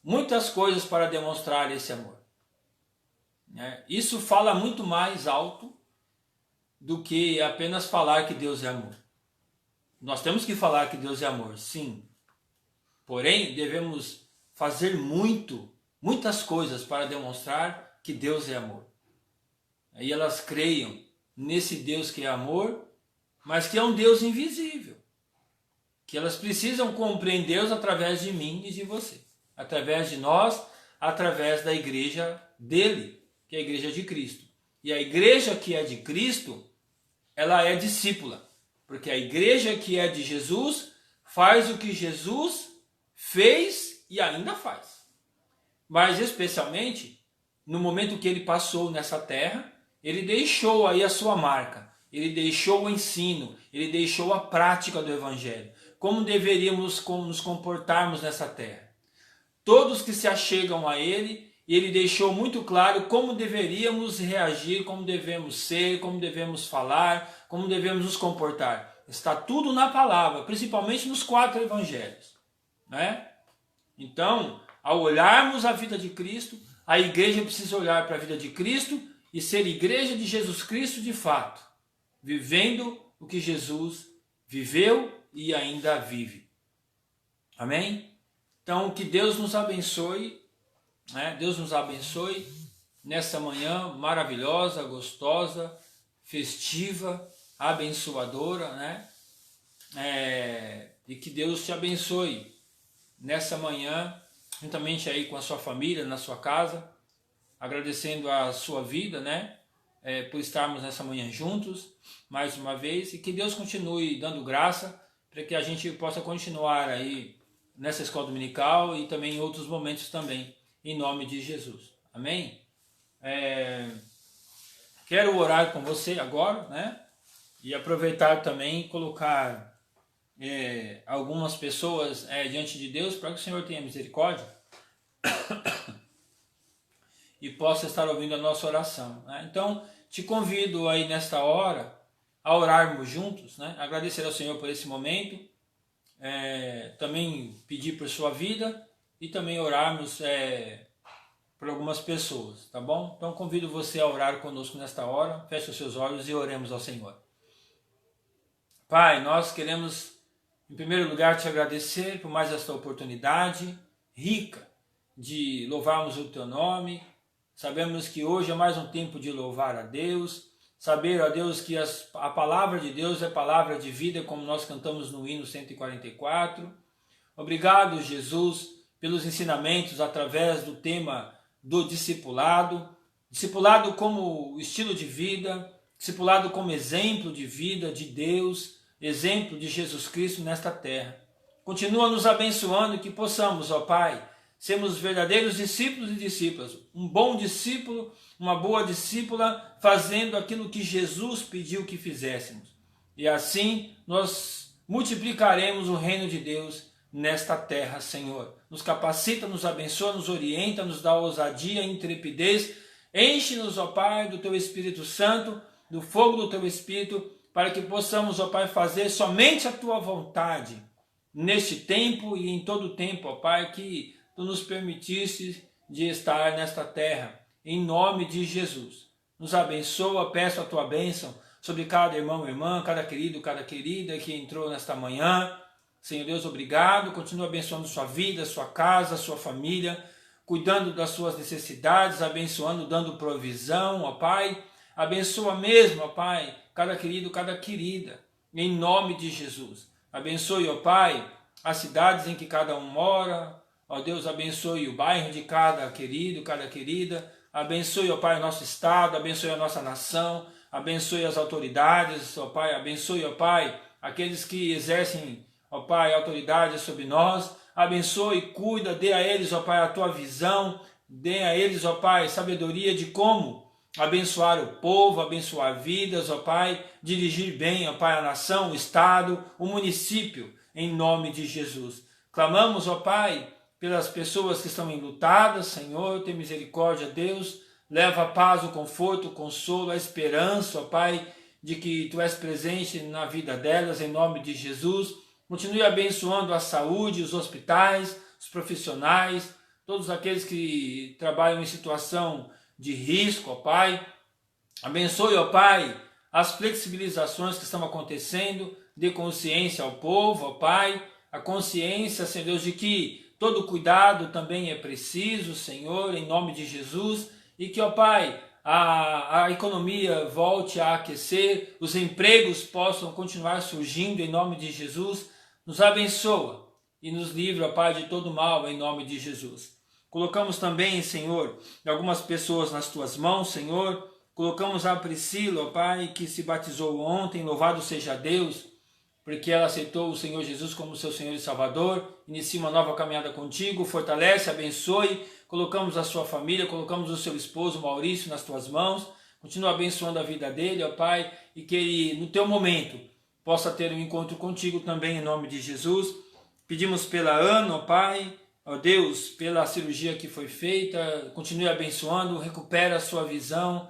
muitas coisas para demonstrar esse amor, né? Isso fala muito mais alto do que apenas falar que Deus é amor. Nós temos que falar que Deus é amor, sim. Porém, devemos fazer muitas coisas para demonstrar que Deus é amor. Aí elas creiam nesse Deus que é amor, mas que é um Deus invisível. Que elas precisam compreender Deus através de mim e de você. Através de nós, através da igreja dele, que é a igreja de Cristo. E a igreja que é de Cristo, ela é discípula, porque a igreja que é de Jesus faz o que Jesus fez e ainda faz. Mas especialmente no momento que ele passou nessa terra, ele deixou aí a sua marca, ele deixou o ensino, ele deixou a prática do evangelho. Como deveríamos nos comportarmos nessa terra? Todos que se achegam a ele, ele deixou muito claro como deveríamos reagir, como devemos ser, como devemos falar, como devemos nos comportar. Está tudo na palavra, principalmente nos 4 evangelhos, né? Então, ao olharmos a vida de Cristo, a igreja precisa olhar para a vida de Cristo e ser igreja de Jesus Cristo de fato, vivendo o que Jesus viveu e ainda vive. Amém? Então, que Deus nos abençoe, né? Deus nos abençoe nessa manhã maravilhosa, gostosa, festiva, abençoadora, né? E que Deus te abençoe nessa manhã, juntamente aí com a sua família, na sua casa, agradecendo a sua vida, né? Por estarmos nessa manhã juntos, mais uma vez, e que Deus continue dando graça para que a gente possa continuar aí nessa escola dominical e também em outros momentos também, em nome de Jesus. Amém? Quero orar com você agora, né? E aproveitar também e colocar algumas pessoas diante de Deus para que o Senhor tenha misericórdia e possa estar ouvindo a nossa oração, né? Então, te convido aí nesta hora a orarmos juntos, né? Agradecer ao Senhor por esse momento, também pedir por sua vida e também orarmos por algumas pessoas, tá bom? Então convido você a orar conosco nesta hora, feche os seus olhos e oremos ao Senhor. Pai, nós queremos Em primeiro lugar, te agradecer por mais esta oportunidade rica de louvarmos o teu nome. Sabemos que hoje é mais um tempo de louvar a Deus, saber, ó Deus, que a palavra de Deus é palavra de vida, como nós cantamos no hino 144. Obrigado, Jesus, pelos ensinamentos através do tema do discipulado. Discipulado como estilo de vida, discipulado como exemplo de vida de Deus, exemplo de Jesus Cristo nesta terra. Continua nos abençoando, que possamos, ó Pai, sermos verdadeiros discípulos e discípulas, um bom discípulo, uma boa discípula, fazendo aquilo que Jesus pediu que fizéssemos. E assim nós multiplicaremos o reino de Deus nesta terra, Senhor. Nos capacita, nos abençoa, nos orienta, nos dá ousadia e intrepidez. Enche-nos, ó Pai, do Teu Espírito Santo, do fogo do Teu Espírito, para que possamos, ó Pai, fazer somente a Tua vontade neste tempo e em todo o tempo, ó Pai, que Tu nos permitisse de estar nesta terra, em nome de Jesus. Nos abençoa, peço a Tua bênção sobre cada irmão e irmã, cada querido, cada querida que entrou nesta manhã. Senhor Deus, obrigado, continua abençoando sua vida, sua casa, sua família, cuidando das suas necessidades, abençoando, dando provisão, ó Pai. Abençoa mesmo, ó Pai, cada querido, cada querida, em nome de Jesus. Abençoe, ó Pai, as cidades em que cada um mora. Ó Deus, abençoe o bairro de cada querido, cada querida. Abençoe, ó Pai, o nosso estado, abençoe a nossa nação, abençoe as autoridades, ó Pai, abençoe, ó Pai, aqueles que exercem, ó Pai, autoridade sobre nós. Abençoe, cuida, dê a eles, ó Pai, a Tua visão, dê a eles, ó Pai, sabedoria de como abençoar o povo, abençoar vidas, ó Pai, dirigir bem, ó Pai, a nação, o estado, o município, em nome de Jesus. Clamamos, ó Pai, pelas pessoas que estão enlutadas, Senhor, tem misericórdia, Deus, leva a paz, o conforto, o consolo, a esperança, ó Pai, de que Tu és presente na vida delas, em nome de Jesus. Continue abençoando a saúde, os hospitais, os profissionais, todos aqueles que trabalham em situação de risco, ó Pai. Abençoe, ó Pai, as flexibilizações que estão acontecendo, dê consciência ao povo, ó Pai, a consciência, Senhor Deus, de que todo cuidado também é preciso, Senhor, em nome de Jesus, e que, ó Pai, a economia volte a aquecer, os empregos possam continuar surgindo em nome de Jesus. Nos abençoa e nos livra, ó Pai, de todo mal em nome de Jesus. Colocamos também, Senhor, algumas pessoas nas Tuas mãos, Senhor. Colocamos a Priscila, ó Pai, que se batizou ontem, louvado seja Deus, porque ela aceitou o Senhor Jesus como seu Senhor e Salvador. Inicia uma nova caminhada contigo, fortalece, abençoe. Colocamos a sua família, colocamos o seu esposo Maurício nas Tuas mãos. Continua abençoando a vida dele, ó Pai, e que ele, no Teu momento, possa ter um encontro contigo também, em nome de Jesus. Pedimos pela Ana, ó Pai, ó Deus, pela cirurgia que foi feita, continue abençoando, recupera a sua visão,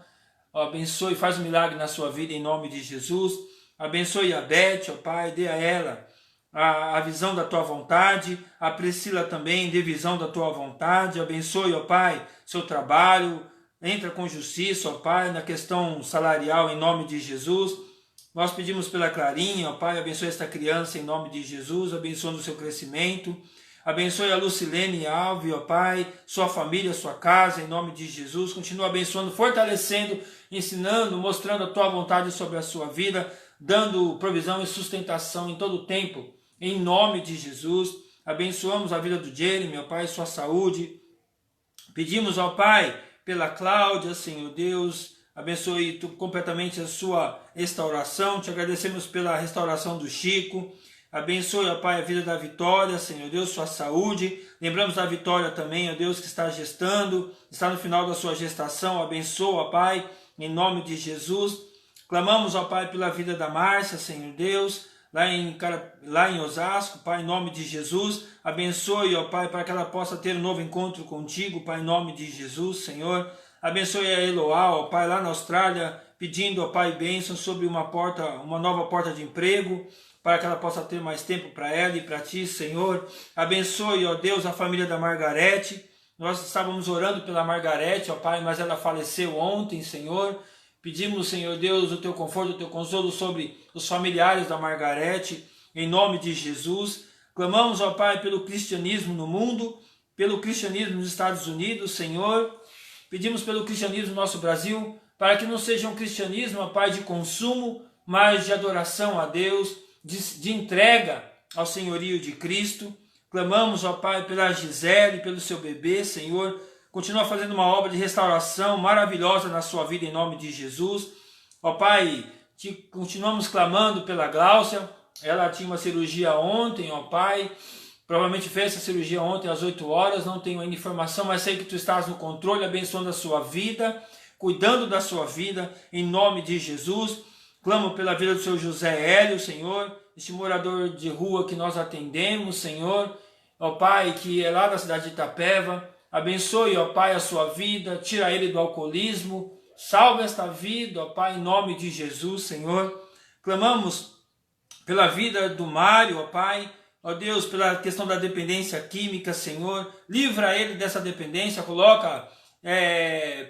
ó, abençoe, faz um milagre na sua vida, em nome de Jesus. Abençoe a Beth, ó Pai, dê a ela a visão da Tua vontade, a Priscila também, dê visão da Tua vontade. Abençoe, ó Pai, seu trabalho, entra com justiça, ó Pai, na questão salarial, em nome de Jesus. Nós pedimos pela Clarinha, ó Pai, abençoe esta criança em nome de Jesus, abençoando o seu crescimento. Abençoe a Lucilene Alves, ó Pai, sua família, sua casa, em nome de Jesus. Continua abençoando, fortalecendo, ensinando, mostrando a Tua vontade sobre a sua vida, dando provisão e sustentação em todo o tempo, em nome de Jesus. Abençoamos a vida do Jeremy, ó Pai, sua saúde. Pedimos, ó Pai, pela Cláudia, Senhor Deus, abençoe completamente a sua restauração. Te agradecemos pela restauração do Chico. Abençoe, ó Pai, a vida da Vitória, Senhor Deus, sua saúde. Lembramos da Vitória também, ó Deus, que está gestando, está no final da sua gestação. Abençoa, ó Pai, em nome de Jesus. Clamamos, ó Pai, pela vida da Márcia, Senhor Deus, lá em Osasco, Pai, em nome de Jesus. Abençoe, ó Pai, para que ela possa ter um novo encontro contigo, Pai, em nome de Jesus, Senhor. Abençoe a Eloá, ó Pai, lá na Austrália, pedindo, ó Pai, bênção sobre uma nova porta de emprego, para que ela possa ter mais tempo para ela e para Ti, Senhor. Abençoe, ó Deus, a família da Margarete. Nós estávamos orando pela Margarete, ó Pai, mas ela faleceu ontem, Senhor. Pedimos, Senhor Deus, o Teu conforto, o Teu consolo sobre os familiares da Margarete, em nome de Jesus. Clamamos, ó Pai, pelo cristianismo no mundo, pelo cristianismo nos Estados Unidos, Senhor. Pedimos pelo cristianismo no nosso Brasil, para que não seja um cristianismo, ó Pai, de consumo, mas de adoração a Deus, de entrega ao senhorio de Cristo. Clamamos, ó Pai, pela Gisele, pelo seu bebê, Senhor. Continua fazendo uma obra de restauração maravilhosa na sua vida, em nome de Jesus. Ó Pai, continuamos clamando pela Gláucia. Ela tinha uma cirurgia ontem, ó Pai. Provavelmente fez essa cirurgia ontem às 8 horas. Não tenho ainda informação, mas sei que Tu estás no controle, abençoando a sua vida, cuidando da sua vida, em nome de Jesus. Clamo pela vida do seu José Hélio, Senhor, este morador de rua que nós atendemos, Senhor. Ó Pai, que é lá da cidade de Itapeva. Abençoe, ó Pai, a sua vida, tira ele do alcoolismo, salve esta vida, ó Pai, em nome de Jesus, Senhor. Clamamos pela vida do Mário, ó Pai, ó Deus, pela questão da dependência química, Senhor. Livra ele dessa dependência, coloca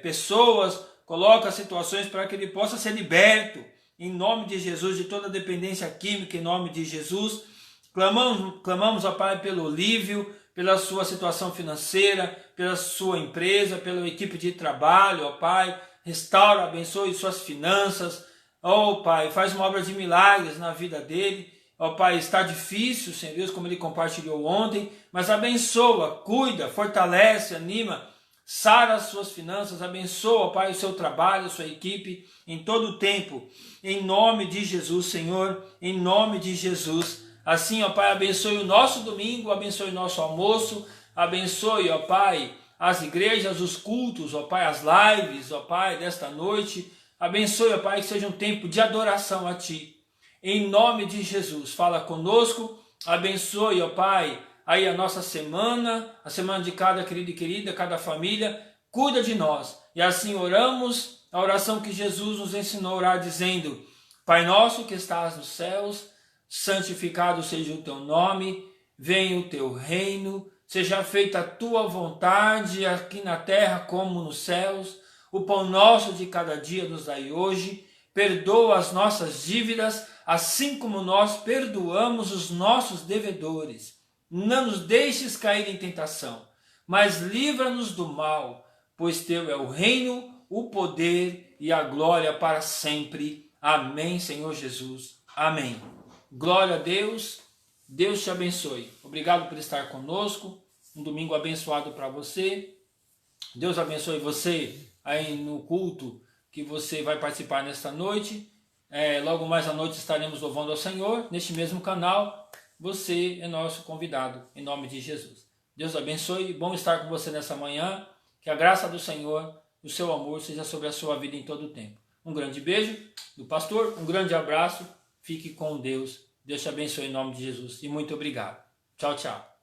pessoas, coloca situações para que ele possa ser liberto, em nome de Jesus, de toda dependência química, em nome de Jesus. Clamamos, ó Pai, pelo Olívio, pela sua situação financeira, pela sua empresa, pela equipe de trabalho, ó Pai. Restaura, abençoe suas finanças, ó Pai, faz uma obra de milagres na vida dele. Ó Pai, está difícil, Senhor Deus, como ele compartilhou ontem, mas abençoa, cuida, fortalece, anima, sara as suas finanças, abençoa, ó Pai, o seu trabalho, a sua equipe, em todo o tempo, em nome de Jesus, Senhor, em nome de Jesus. Assim, ó Pai, abençoe o nosso domingo, abençoe o nosso almoço, abençoe, ó Pai, as igrejas, os cultos, ó Pai, as lives, ó Pai, desta noite. Abençoe, ó Pai, que seja um tempo de adoração a Ti. Em nome de Jesus, fala conosco, abençoe, ó Pai, aí a nossa semana, a semana de cada querido e querida, cada família, cuida de nós. E assim oramos a oração que Jesus nos ensinou a orar, dizendo: Pai nosso que estás nos céus, santificado seja o Teu nome, venha o Teu reino, seja feita a Tua vontade, aqui na terra como nos céus. O pão nosso de cada dia nos dai hoje, perdoa as nossas dívidas, assim como nós perdoamos os nossos devedores. Não nos deixes cair em tentação, mas livra-nos do mal, pois Teu é o reino, o poder e a glória para sempre. Amém, Senhor Jesus. Amém. Glória a Deus. Deus te abençoe. Obrigado por estar conosco. Um domingo abençoado para você. Deus abençoe você aí no culto que você vai participar nesta noite. Logo mais à noite estaremos louvando ao Senhor. Neste mesmo canal, você é nosso convidado, em nome de Jesus. Deus abençoe. Bom estar com você nessa manhã. Que a graça do Senhor, o seu amor seja sobre a sua vida em todo o tempo. Um grande beijo do pastor, um grande abraço. Fique com Deus. Deus te abençoe em nome de Jesus. E muito obrigado. Tchau, tchau.